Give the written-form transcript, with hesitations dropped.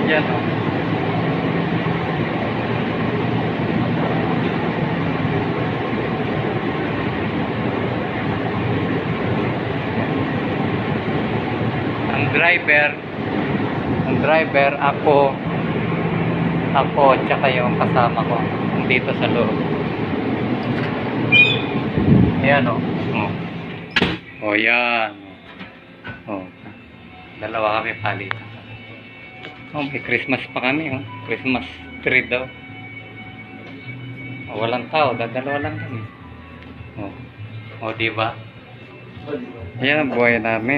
Yan o. Ang driver ako tsaka yung kasama ko dito sa loob. Ayan o. O yan. O. Dalawa kami palitan. Oh, may Christmas pa kami, oh. Christmas tree daw. Oh, walang tao, dadalawa lang kami. Oh. Oh, di ba? Ayan ang buhay namin.